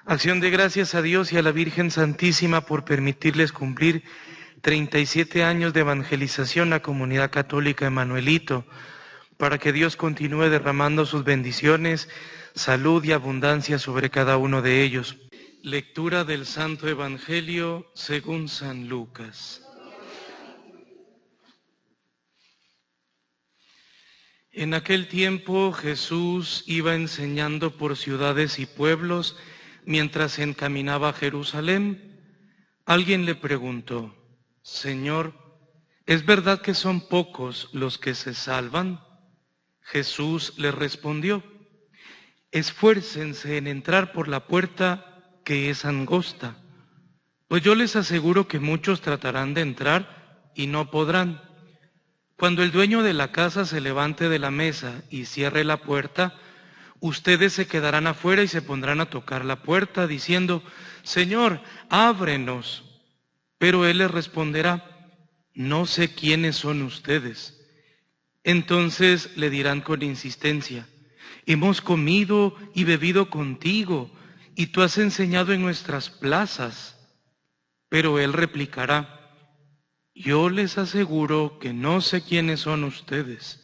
Acción de gracias a Dios y a la Virgen Santísima por permitirles cumplir 37 años de evangelización a la comunidad católica Emanuelito, para que Dios continúe derramando sus bendiciones, salud y abundancia sobre cada uno de ellos. Lectura del Santo Evangelio según San Lucas. En aquel tiempo Jesús iba enseñando por ciudades y pueblos mientras se encaminaba a Jerusalén. Alguien le preguntó: Señor, ¿es verdad que son pocos los que se salvan? Jesús le respondió: esfuércense en entrar por la puerta que es angosta, pues yo les aseguro que muchos tratarán de entrar y no podrán. Cuando el dueño de la casa se levante de la mesa y cierre la puerta, ustedes se quedarán afuera y se pondrán a tocar la puerta diciendo: Señor, ábrenos. Pero él les responderá: no sé quiénes son ustedes. Entonces le dirán con insistencia: hemos comido y bebido contigo, y tú has enseñado en nuestras plazas. Pero él replicará: yo les aseguro que no sé quiénes son ustedes.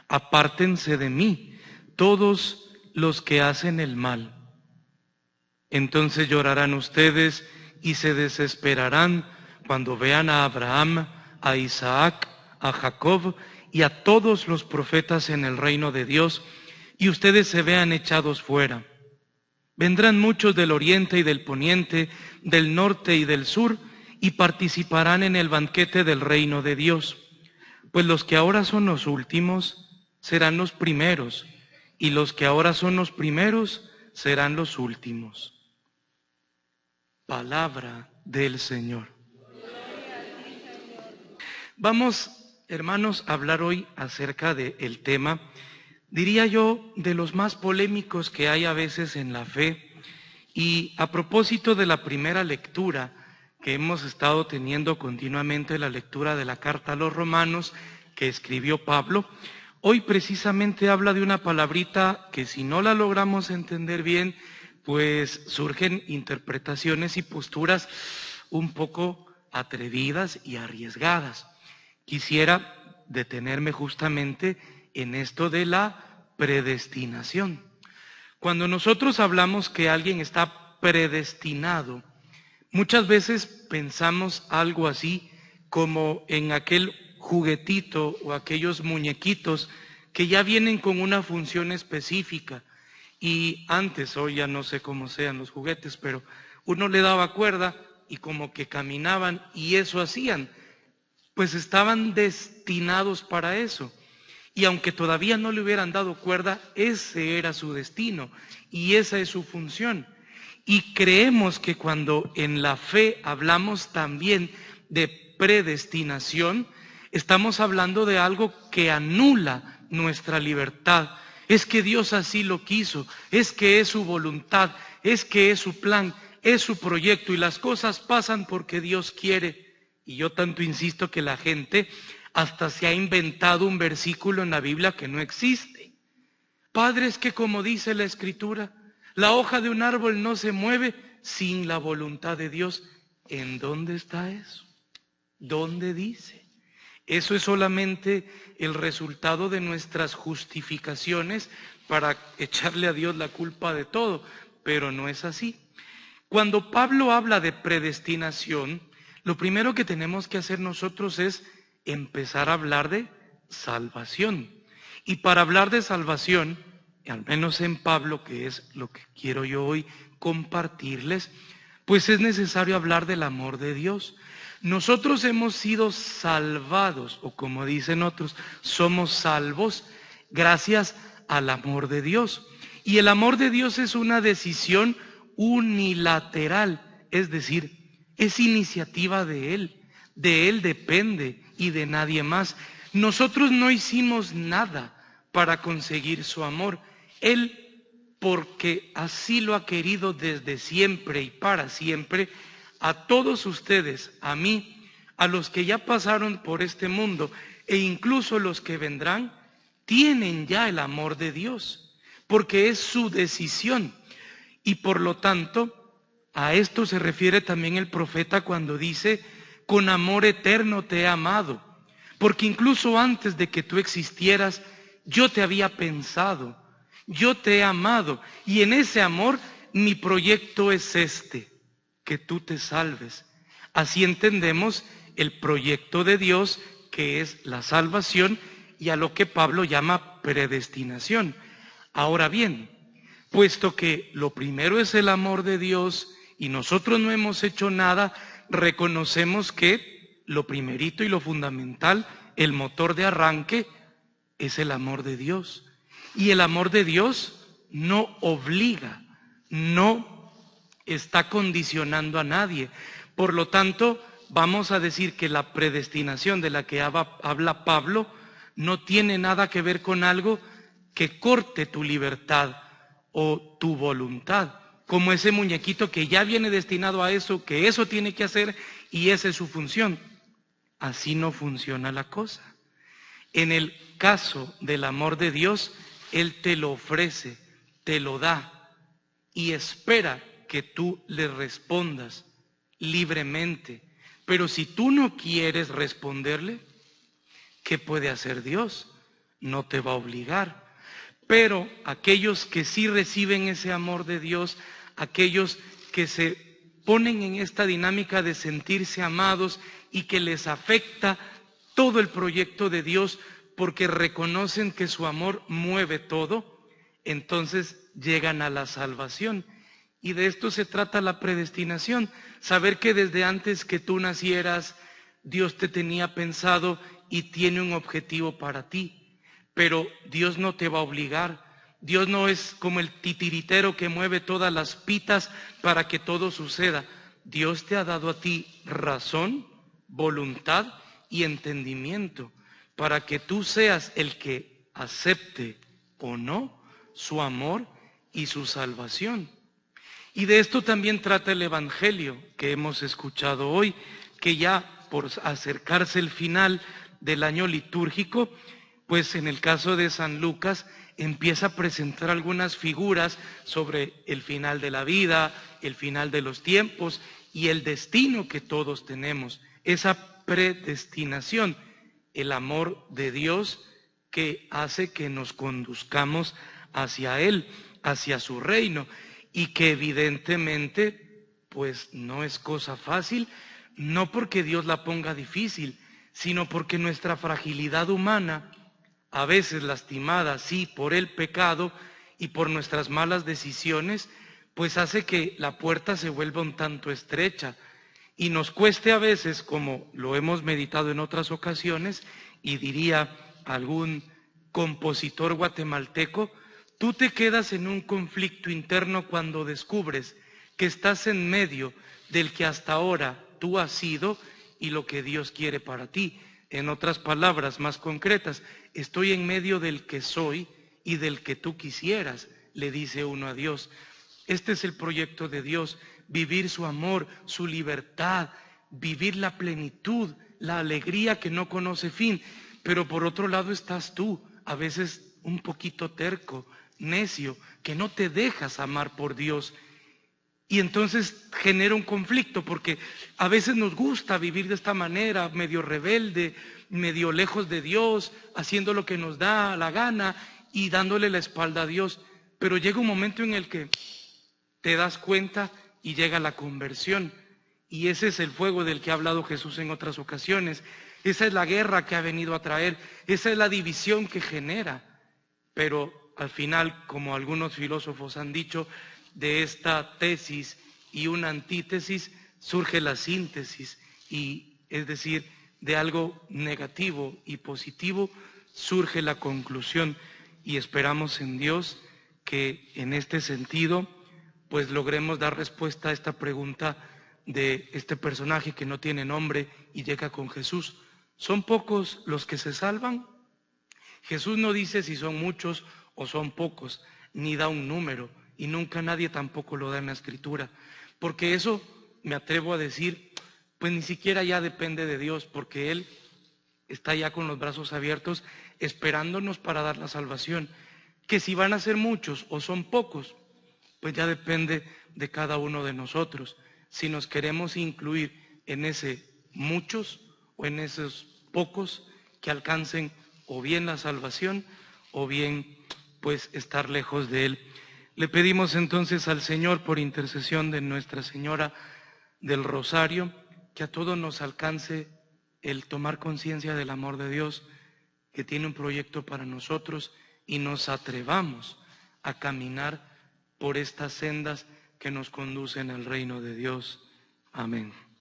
Apártense de mí, todos los que hacen el mal. Entonces llorarán ustedes y se desesperarán cuando vean a Abraham, a Isaac, a Jacob y a todos los profetas en el reino de Dios, y ustedes se vean echados fuera. Vendrán muchos del oriente y del poniente, del norte y del sur, y participarán en el banquete del reino de Dios. Pues los que ahora son los últimos serán los primeros, y los que ahora son los primeros serán los últimos. Palabra del Señor. Vamos, hermanos, a hablar hoy acerca del tema, diría yo, de los más polémicos que hay a veces en la fe. Y a propósito de la primera lectura que hemos estado teniendo continuamente, la lectura de la carta a los Romanos que escribió Pablo, hoy precisamente habla de una palabrita que, si no la logramos entender bien, pues surgen interpretaciones y posturas un poco atrevidas y arriesgadas. Quisiera detenerme justamente en esto de la predestinación. Cuando nosotros hablamos que alguien está predestinado, muchas veces pensamos algo así como en aquel juguetito o aquellos muñequitos que ya vienen con una función específica. Y antes, hoy ya no sé cómo sean los juguetes, pero uno le daba cuerda y como que caminaban y eso hacían, pues estaban destinados para eso. Y aunque todavía no le hubieran dado cuerda, ese era su destino y esa es su función. Y creemos que cuando en la fe hablamos también de predestinación, estamos hablando de algo que anula nuestra libertad. Es que Dios así lo quiso, es que es su voluntad, es que es su plan, es su proyecto y las cosas pasan porque Dios quiere. Y yo tanto insisto que la gente hasta se ha inventado un versículo en la Biblia que no existe. Padre, es que como dice la Escritura, la hoja de un árbol no se mueve sin la voluntad de Dios. ¿En dónde está eso? ¿Dónde dice? Eso es solamente el resultado de nuestras justificaciones para echarle a Dios la culpa de todo, pero no es así. Cuando Pablo habla de predestinación, lo primero que tenemos que hacer nosotros es empezar a hablar de salvación. Y para hablar de salvación, al menos en Pablo, que es lo que quiero yo hoy compartirles, pues es necesario hablar del amor de Dios. Nosotros hemos sido salvados, o como dicen otros, somos salvos gracias al amor de Dios. Y el amor de Dios es una decisión unilateral, es decir, es iniciativa de Él depende y de nadie más. Nosotros no hicimos nada para conseguir su amor. Él, porque así lo ha querido desde siempre y para siempre, a todos ustedes, a mí, a los que ya pasaron por este mundo e incluso los que vendrán, tienen ya el amor de Dios, porque es su decisión. Y por lo tanto, a esto se refiere también el profeta cuando dice, con amor eterno te he amado, porque incluso antes de que tú existieras, yo te había pensado, yo te he amado, y en ese amor mi proyecto es este, que tú te salves. Así entendemos el proyecto de Dios, que es la salvación, y a lo que Pablo llama predestinación. Ahora bien, puesto que lo primero es el amor de Dios y nosotros no hemos hecho nada, reconocemos que lo primerito y lo fundamental, el motor de arranque, es el amor de Dios. Y el amor de Dios no obliga, no está condicionando a nadie. Por lo tanto, vamos a decir que la predestinación de la que habla Pablo no tiene nada que ver con algo que corte tu libertad o tu voluntad, como ese muñequito que ya viene destinado a eso, que eso tiene que hacer y esa es su función. Así no funciona la cosa. En el caso del amor de Dios, Él te lo ofrece, te lo da y espera que tú le respondas libremente. Pero si tú no quieres responderle, ¿qué puede hacer Dios? No te va a obligar. Pero aquellos que sí reciben ese amor de Dios, aquellos que se ponen en esta dinámica de sentirse amados y que les afecta todo el proyecto de Dios porque reconocen que su amor mueve todo, entonces llegan a la salvación. Y de esto se trata la predestinación, saber que desde antes que tú nacieras, Dios te tenía pensado y tiene un objetivo para ti. Pero Dios no te va a obligar. Dios no es como el titiritero que mueve todas las pitas para que todo suceda. Dios te ha dado a ti razón, voluntad y entendimiento para que tú seas el que acepte o no su amor y su salvación. Y de esto también trata el Evangelio que hemos escuchado hoy, que ya por acercarse el final del año litúrgico, pues en el caso de San Lucas empieza a presentar algunas figuras sobre el final de la vida, el final de los tiempos y el destino que todos tenemos, esa predestinación, el amor de Dios que hace que nos conduzcamos hacia Él, hacia su reino, y que evidentemente pues no es cosa fácil, no porque Dios la ponga difícil, sino porque nuestra fragilidad humana, a veces lastimada, sí, por el pecado y por nuestras malas decisiones, pues hace que la puerta se vuelva un tanto estrecha y nos cueste a veces, como lo hemos meditado en otras ocasiones, y diría algún compositor guatemalteco, tú te quedas en un conflicto interno cuando descubres que estás en medio del que hasta ahora tú has sido y lo que Dios quiere para ti. En otras palabras más concretas, estoy en medio del que soy y del que tú quisieras, le dice uno a Dios. Este es el proyecto de Dios, vivir su amor, su libertad, vivir la plenitud, la alegría que no conoce fin. Pero por otro lado estás tú, a veces un poquito terco, necio, que no te dejas amar por Dios. Y entonces genera un conflicto, porque a veces nos gusta vivir de esta manera, medio rebelde, medio lejos de Dios, haciendo lo que nos da la gana y dándole la espalda a Dios. Pero llega un momento en el que te das cuenta y llega la conversión. Y ese es el fuego del que ha hablado Jesús en otras ocasiones. Esa es la guerra que ha venido a traer. Esa es la división que genera. Pero al final, como algunos filósofos han dicho, de esta tesis y una antítesis surge la síntesis. Y es decir, de algo negativo y positivo surge la conclusión. Y esperamos en Dios que en este sentido pues logremos dar respuesta a esta pregunta de este personaje que no tiene nombre y llega con Jesús. ¿Son pocos los que se salvan? Jesús no dice si son muchos o son pocos, ni da un número, y nunca nadie tampoco lo da en la Escritura, porque eso, me atrevo a decir, pues ni siquiera ya depende de Dios, porque Él está ya con los brazos abiertos esperándonos para dar la salvación, que si van a ser muchos o son pocos, pues ya depende de cada uno de nosotros. Si nos queremos incluir en ese muchos o en esos pocos que alcancen o bien la salvación o bien pues estar lejos de Él. Le pedimos entonces al Señor, por intercesión de Nuestra Señora del Rosario, que a todos nos alcance el tomar conciencia del amor de Dios, que tiene un proyecto para nosotros, y nos atrevamos a caminar por estas sendas que nos conducen al reino de Dios. Amén.